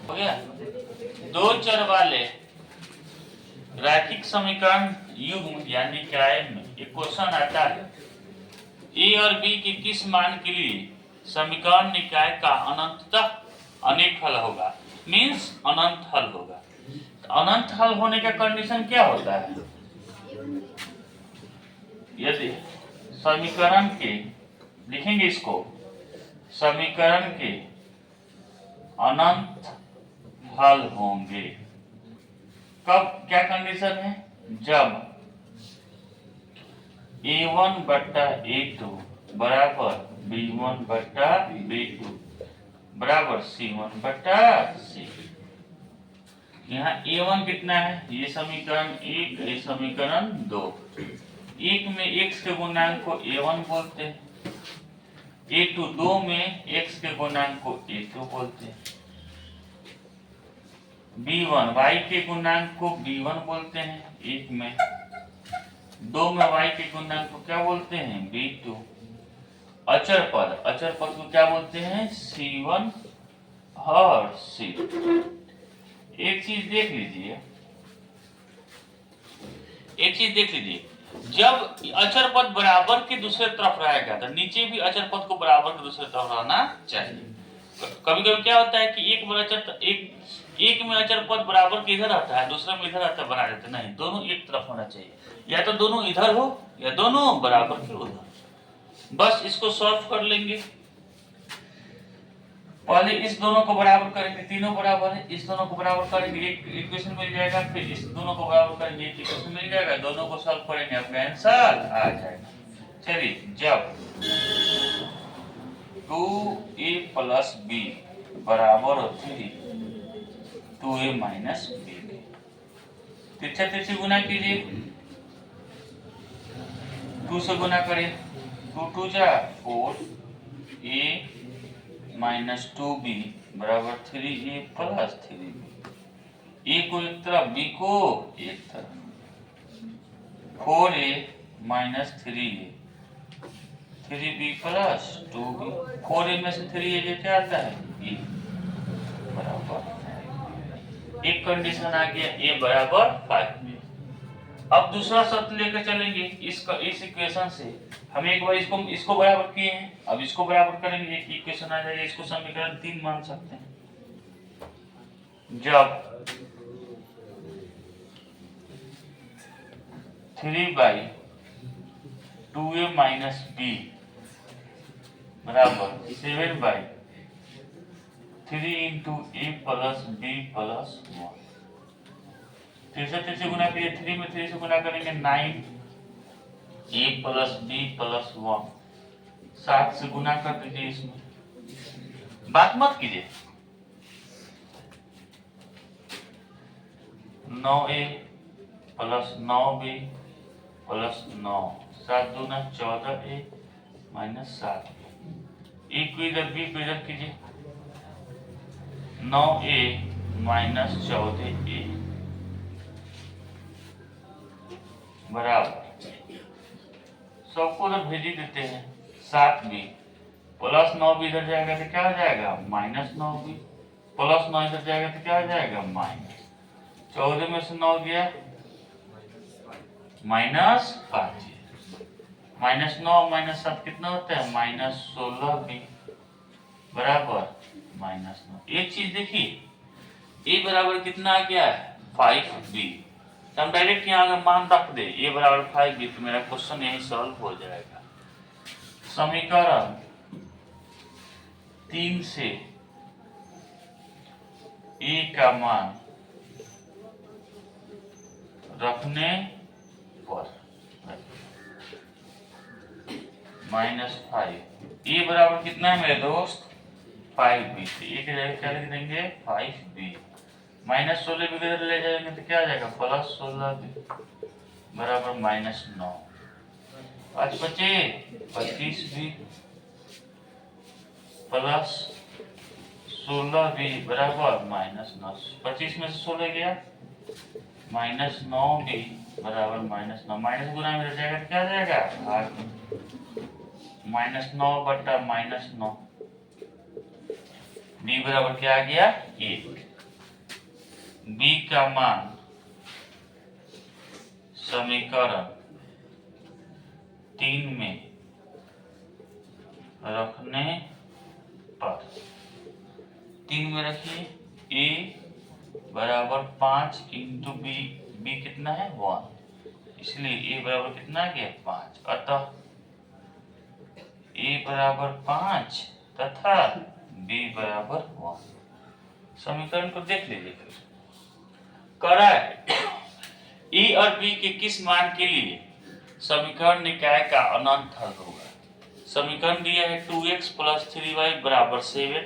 हो गया। दो चर वाले रैखिक समीकरण युग्म यानी क्या है, एक क्वेश्चन आता है ए और बी के किस मान के लिए समीकरण निकाय का अनंततः अनेक हल होगा, मीन्स अनंत हल होगा। अनंत हल होने का कंडीशन क्या होता है, यदि समीकरण के, लिखेंगे इसको, समीकरण के अनंत हल होंगे। कब, क्या कंडीशन है, जब a1 बट्टा a2 बराबर b1 बट्टा b2 बराबर c1 बट्टा c। यहाँ a1 कितना है, ये समीकरण 1, ये समीकरण 2। एक में x के गुणांक को a1 बोलते हैं, a2 दो में x के गुणांक को a2 बोलते हैं, b1 y के गुणांक को b1 बोलते हैं, एक में, दो में y के गुणांक को क्या बोलते हैं, b2। अचर पद को क्या बोलते हैं, c1 और c। एक चीज देख लीजिए, जब अचर पद बराबर के दूसरे तरफ रहेगा तो नीचे भी अचर पद को बराबर के दूसरे तरफ रहना चाहिए। कभी कभी क्या होता है कि एक में अचर पद बराबर के इधर आता है, दूसरे में इधर आता है, बना देते, नहीं, दोनों एक तरफ होना चाहिए, या तो दोनों इधर हो या दोनों बराबर के उधर। बस इसको सॉल्व कर लेंगे। पहले इस दोनों को बराबर करेंगे, तीनों बराबर है, इस दोनों को बराबर करेंगे, एक इक्वेशन मिल जाएगा, फिर इस दोनों को बराबर करेंगे, एक इक्वेशन मिल जाएगा, दोनों को सॉल्व करेंगे, आपका आंसर आ जाएगा। चलिए, जब 2a प्लस b बराबर 3 2a माइनस b, तिरछे गुना कीजिए, 2 से गुना करिए, 2 2 जा 4a माइनस 2b बराबर 3a प्लस 3b। ए को एक तरफ, बी को एक तरफ, 4a minus 3a 3b plus 2b। 4a में से 3a क्या आता है, ए बराबर, एक कंडीशन आ गया, a बराबर 5। अब दूसरा शर्त लेकर चलेंगे, इस इक्वेशन से हम एक बार इसको बराबर किए हैं, अब इसको बराबर करेंगे, एक इक्वेशन आ जाएगा, इसको समीकरण 3 मान सकते हैं। जब 3/2a माइनस b बराबर 7/3 into a plus b plus 1। तिरछे गुना करिए, 3 में 3 से गुना करेंगे 9a प्लस b प्लस 1। 7 से गुना कर दीजिए, इसमें बात मत कीजिए, 9a प्लस 9b प्लस 9, 7 दूना 14a माइनस 7। एक को इधर, बी को इधर कीजिए, 9a माइनस 14a बराबर, सबको उधर भेज ही देते हैं, 7b प्लस 9b इधर जाएगा तो क्या हो जाएगा, माइनस 9b प्लस 9 इधर जाएगा तो क्या हो जाएगा, माइनस 14 में से 9 गया, माइनस 5, माइनस 9 माइनस 7 कितना होता है, माइनस 16b बराबर माइनस 9। एक चीज देखिए, a बराबर कितना आ गया है, 5b, तो हम डायरेक्ट यहाँ अगर मान रख दे a बराबर 5b तो मेरा क्वेश्चन यही सॉल्व हो जाएगा। समीकरण 3 से a का मान रखने पर -5, a बराबर कितना है मेरे दोस्त, 5b, एक जगह क्या लिख देंगे, 5b, माइनस 16 भी इधर ले जाएंगे तो क्या आ जाएगा, प्लस 16b बराबर -9। 5 बचे 25b प्लस 16b बराबर -9। 25 में से 16 गया, -9b बराबर -9, माइनस गुना में रह जाएगा तो क्या आ जाएगा, भाग, -9 बटा -9, b बराबर क्या आ गया, 1। b का मान समीकरण 3 में रखने पर 3 में रखिए a बराबर 5 इंटू बी, बी कितना है 1, इसलिए a बराबर कितना आ गया 5, अतः a बराबर 5 तथा b बराबर 1। समीकरण को देख लीजिए फिर। करा है e और b के किस मान के लिए समीकरण निकाय का अनंत हल होगा। समीकरण दिया है 2x प्लस 3y बराबर 7,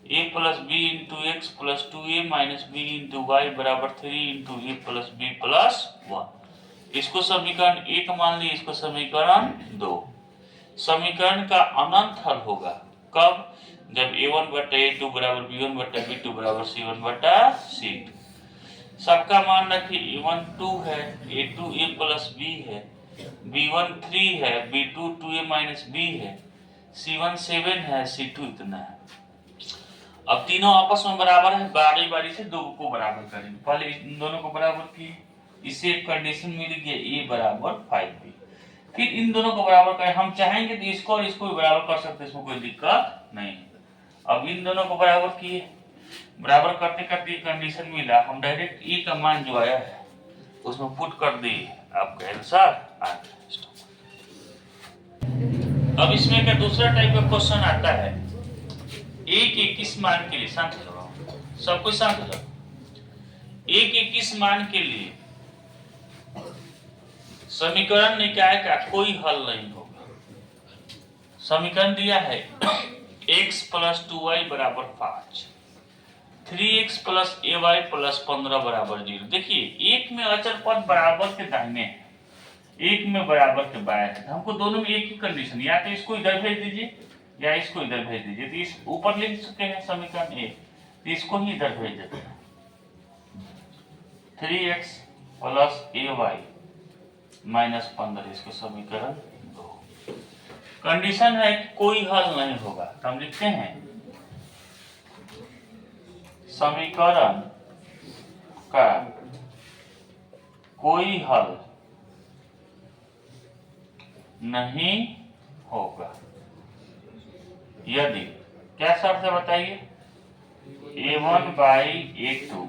a plus b into x plus 2a minus b into y बराबर 3 into a plus b plus 1। इसको समीकरण 1 मान ली, इसको समीकरण 2। समीकरण का अनंत हल होगा कब, जब a1 बटा a2 बराबर b1 बटा b2 बराबर c1 बटा c2। सबका मान रखिए a1 2 है, a2 a प्लस b है, b1 3 है, b2 2a माइनस b है, c1 7 है, c2 इतना है। अब तीनों आपस में बराबर है, बारी बारी से दो को बराबर करेंगे। पहले इन दोनों को बराबर किए, इससे एक कंडीशन मिल गया a बराबर 5b। फिर इन दोनों को बराबर करें, हम चाहेंगे तो इसको और इसको भी बराबर कर सकते हैं, इसमें कोई दिक्कत नहीं है। अब इन दोनों को बराबर किए, बराबर करते करते कंडीशन मिला, हम डायरेक्ट e का मान जो आया है उसमें पुट कर दिए, आपका आंसर आ गया। अब इसमें का दूसरा टाइप का क्वेश्चन आता है a के किस मान के लिए, शांत हो जाओ सब कुछ, शांत हो जाओ। a के किस मान के लिए समीकरण निकाय का कोई हल नहीं होगा। समीकरण दिया है x प्लस 2y बराबर 5, 3x प्लस ay प्लस 15 बराबर 0। देखिए एक में अचर पद बराबर के दाहिने है, एक में बराबर के बाएं है, हमको दोनों में एक ही कंडीशन, या तो इसको इधर भेज दीजिए या इसको इधर भेज दीजिए। तो इस ऊपर लिख चुके हैं समीकरण ए, तो इसको ही इधर भेज देते हैं। 3x प्लस ay माइनस 15, इसको समीकरण 2। कंडीशन है कि कोई हल नहीं होगा, तो हम लिखते हैं समीकरण का कोई हल नहीं होगा यदि, क्या शर्त है बताइए, a1 बाई a2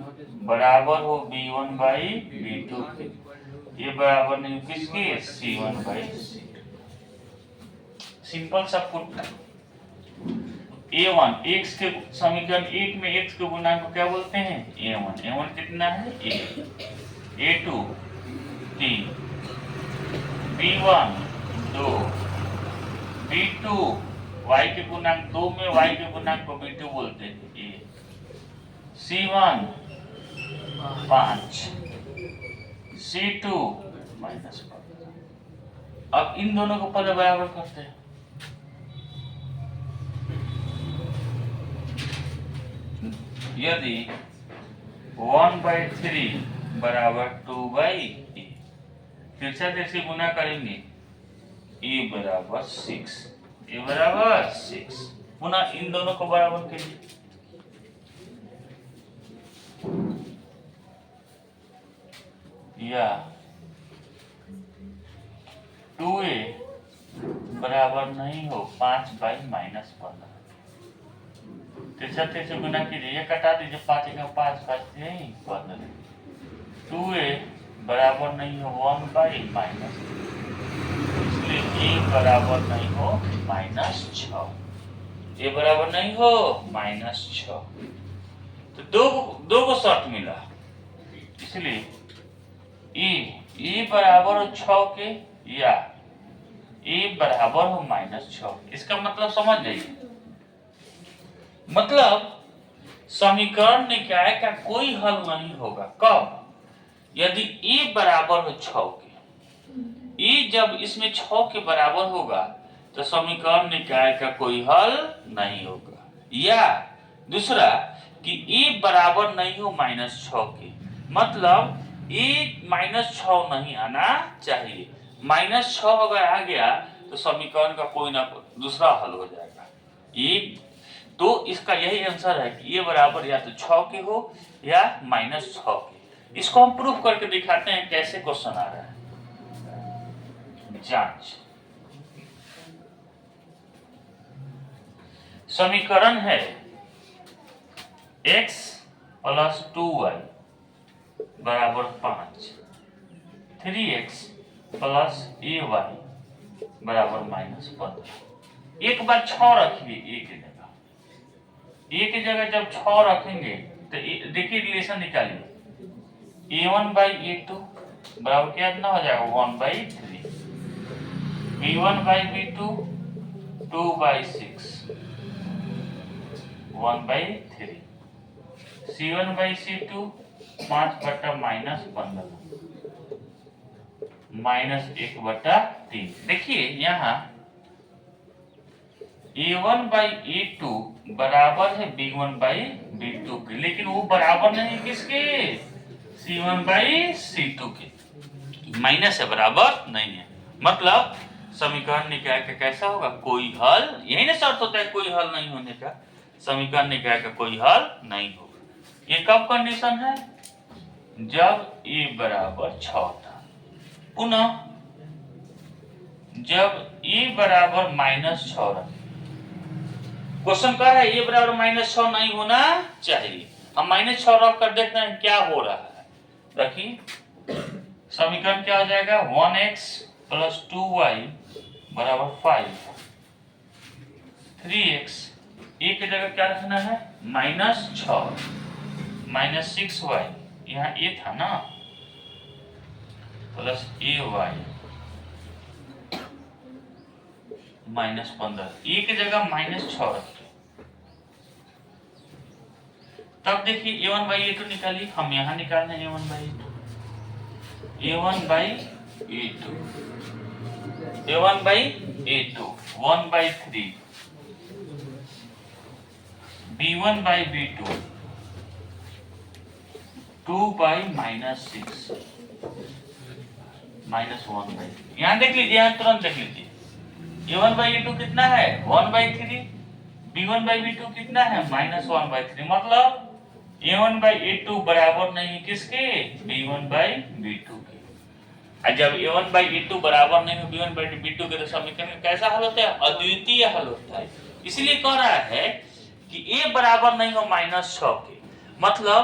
बराबर हो b1 बाई b2 के, ये बराबर नहीं किसके, c1 बाई c2। सिंपल सा पुट। a1 x के समीकरण 1 में x के गुणांक को क्या बोलते हैं, a1, a1 कितना है a, a2 3, b1 2, b2 y के गुणांक 2 में y के गुणांक को b2 बोलते हैं a, c1 5, c2 माइनस 15। अब इन दोनों को पहले बराबर करते हैं। यदि 1/3 बराबर 2/a, फिर से गुना करेंगे, a बराबर 6, a बराबर 6, पुनः इन दोनों को बराबर कीजिए। या 2a बराबर नहीं हो 5/-15, तिरछा गुना कीजिए, ये कटा दीजिए, 5 का 5, 5 नहीं 15। 2a बराबर नहीं हो 1/-, इसलिए a बराबर नहीं हो -6, a बराबर नहीं हो -6। तो दो को शर्त मिला, इसलिए ए बराबर हो 6 के या ए बराबर हो -6। इसका मतलब समझ जाइए, मतलब समीकरण निकाय का कोई हल नहीं होगा कब, यदि ए बराबर हो 6 के। ए जब इसमें 6 के बराबर होगा तो समीकरण निकाय का कोई हल नहीं होगा। या दूसरा कि ए बराबर नहीं हो -6 के, मतलब ए -6 नहीं आना चाहिए। -6 अगर आ गया तो समीकरण का कोई ना दूसरा हल हो जाएगा। ए तो इसका यही आंसर है कि ये बराबर या तो 6 के हो या -6 के। इसको हम प्रूफ करके दिखाते हैं कैसे क्वेश्चन आ रहा है। जांच, समीकरण है x + 2y बराबर 5, 3x + ay बराबर -15। एक बार 6 रखिए ए की जगह जब 6 रखेंगे तो देखिए रिलेशन निकालिए, a1/a2 बराबर कितना हो जाएगा 1/3, b1/b2 2/6 1/3, c1/c2 5/-15 -1/3। देखिए यहाँ a1/a2 बराबर है b1/b2 के, लेकिन वो बराबर नहीं किसके, c1/c2 के, माइनस है, बराबर नहीं है। मतलब समीकरण निकाय का कैसा होगा, कोई हल, यही ना शर्त होता है कोई हल नहीं होने का, समीकरण निकाय का कोई हल नहीं होगा। ये कब कंडीशन है, जब a बराबर 6 था। पुनः जब a बराबर -6 रखे, क्वेश्चन कह रहा है a बराबर -6 नहीं होना चाहिए। हम -6 रख कर देखते हैं क्या हो रहा है। रखिए समीकरण क्या हो जाएगा, 1x + 2y बराबर 5, 3x, a की जगह क्या रखना है -6, -6y, यहाँ a था ना, प्लस ay -15, a की जगह -6 रखिए। तब देखिए a1/a2 निकालिए, हम यहाँ निकाल रहे हैं a1/a2, a1/a2 1/3, b1/b2 2/-6 -1/3। यहाँ देख लीजिए, यहाँ तुरंत देख लीजिए, a1/a2 कितना है 1/3, b1/b2 कितना है -1/3। मतलब a1/a2 बराबर नहीं किसके, b1/b2 के। और जब a1/a2 बराबर नहीं हो b1/b2 के तो समीकरण कैसा हल होता है, अद्वितीय हल होता है। इसलिए कह रहा है कि a बराबर नहीं हो -6 के, मतलब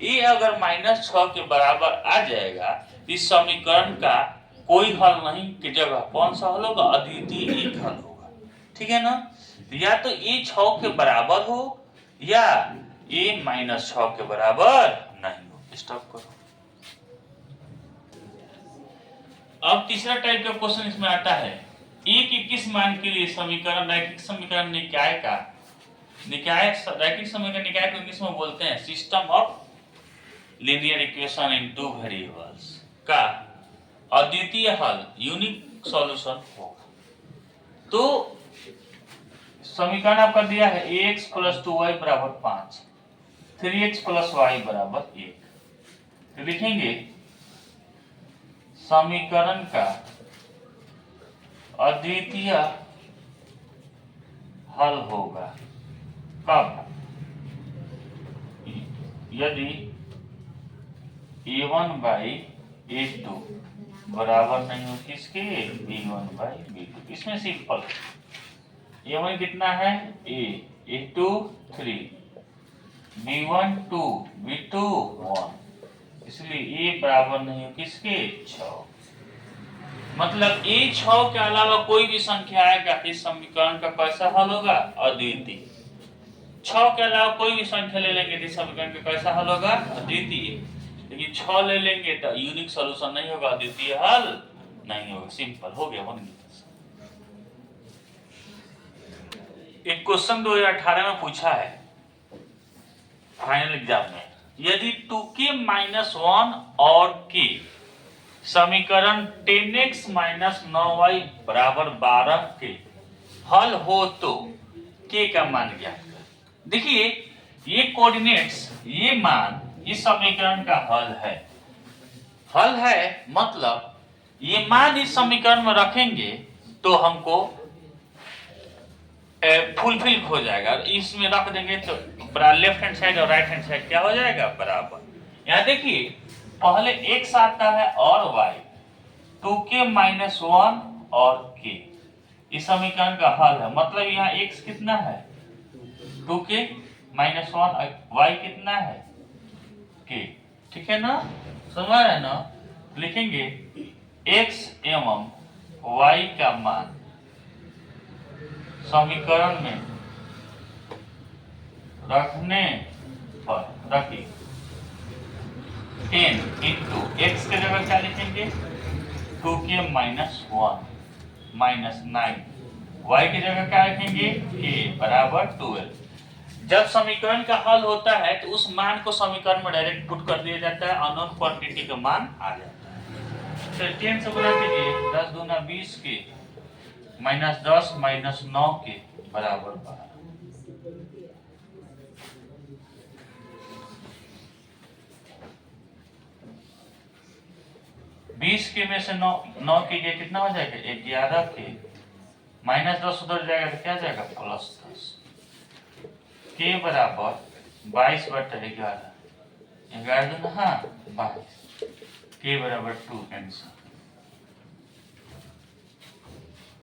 a अगर -6 के बराबर आ जाएगा, इस समीकरण का कोई हल नहीं की जगह कौन सा हल होगा, अद्वितीय एक हल होगा। ठीक है ना, या तो a 6 के बराबर हो या a -6 के बराबर नहीं हो। स्टॉप करो। अब तीसरा टाइप का क्वेश्चन इसमें आता है, a के किस मान के लिए समीकरण, रैखिक समीकरण निकाय का, रैखिक समीकरण निकाय को इंग्लिश में बोलते हैं system of linear equation in two variables का अद्वितीय हल, यूनिक सॉल्यूशन होगा। तो समीकरण आपका दिया है ax + 2y बराबर 5, 3x + y बराबर 1। तो लिखेंगे समीकरण का अद्वितीय हल होगा कब, यदि a1/a2 बराबर नहीं हो किसके, b1/b2। इसमें सिंपल, a1 कितना है a2 3, b1 2, b2 1, इसलिए a बराबर नहीं हो किसके 6। मतलब a 6 के अलावा कोई भी संख्या आएगा इस समीकरण का कैसा हल होगा, अद्वितीय। 6 के अलावा कोई भी संख्या ले लेंगे तो समीकरण का कैसा हल होगा, अद्वितीय। लेकिन 6 ले लेंगे तो यूनिक सॉल्यूशन नहीं होगा, अद्वितीय हल नहीं होगा। सिंपल हो गया, बन गया। एक क्वेश्चन 2018 में पूछा है फाइनल एग्जाम में, यदि 2k - 1 और k समीकरण 10x - 9y बराबर 12 के हल हो तो k का मान ज्ञात करें। देखिए ये कोऑर्डिनेट्स, ये मान इस समीकरण का हल है। हल है मतलब ये मान इस समीकरण में रखेंगे तो हमको फुलफिल हो जाएगा। इसमें रख देंगे तो लेफ्ट हैंड साइड और राइट हैंड साइड क्या हो जाएगा, बराबर। यहाँ देखिए पहले x आता है और y, 2k-1 और k, इस समीकरण का हल है। मतलब यहाँ x कितना है 2k-1, y कितना है k, ठीक है ना, समझ रहे हैं ना। लिखेंगे x एवं y का मान समीकरण में रखने पर रखिए 10 इंटू एक्स के जगह क्या लिखेंगे 2k-1 माइनस 9, y की जगह क्या लिखेंगे k बराबर 12। जब समीकरण का हल होता है तो उस मान को समीकरण में डायरेक्ट पुट कर दिया जाता है, अननोन क्वांटिटी का मान आ जाता है। तो 10 से गुणा कीजिए, 10 दूना 20 के माइनस 10 माइनस 9 के बराबर 12। 20 के में से 9 के लिए कितना हो जाएगा 11 के, माइनस 10 उधर जाएगा तो क्या जाएगा प्लस 10, के बराबर 22/11, 11 दूना हाँ 22, के बराबर 2 आंसर।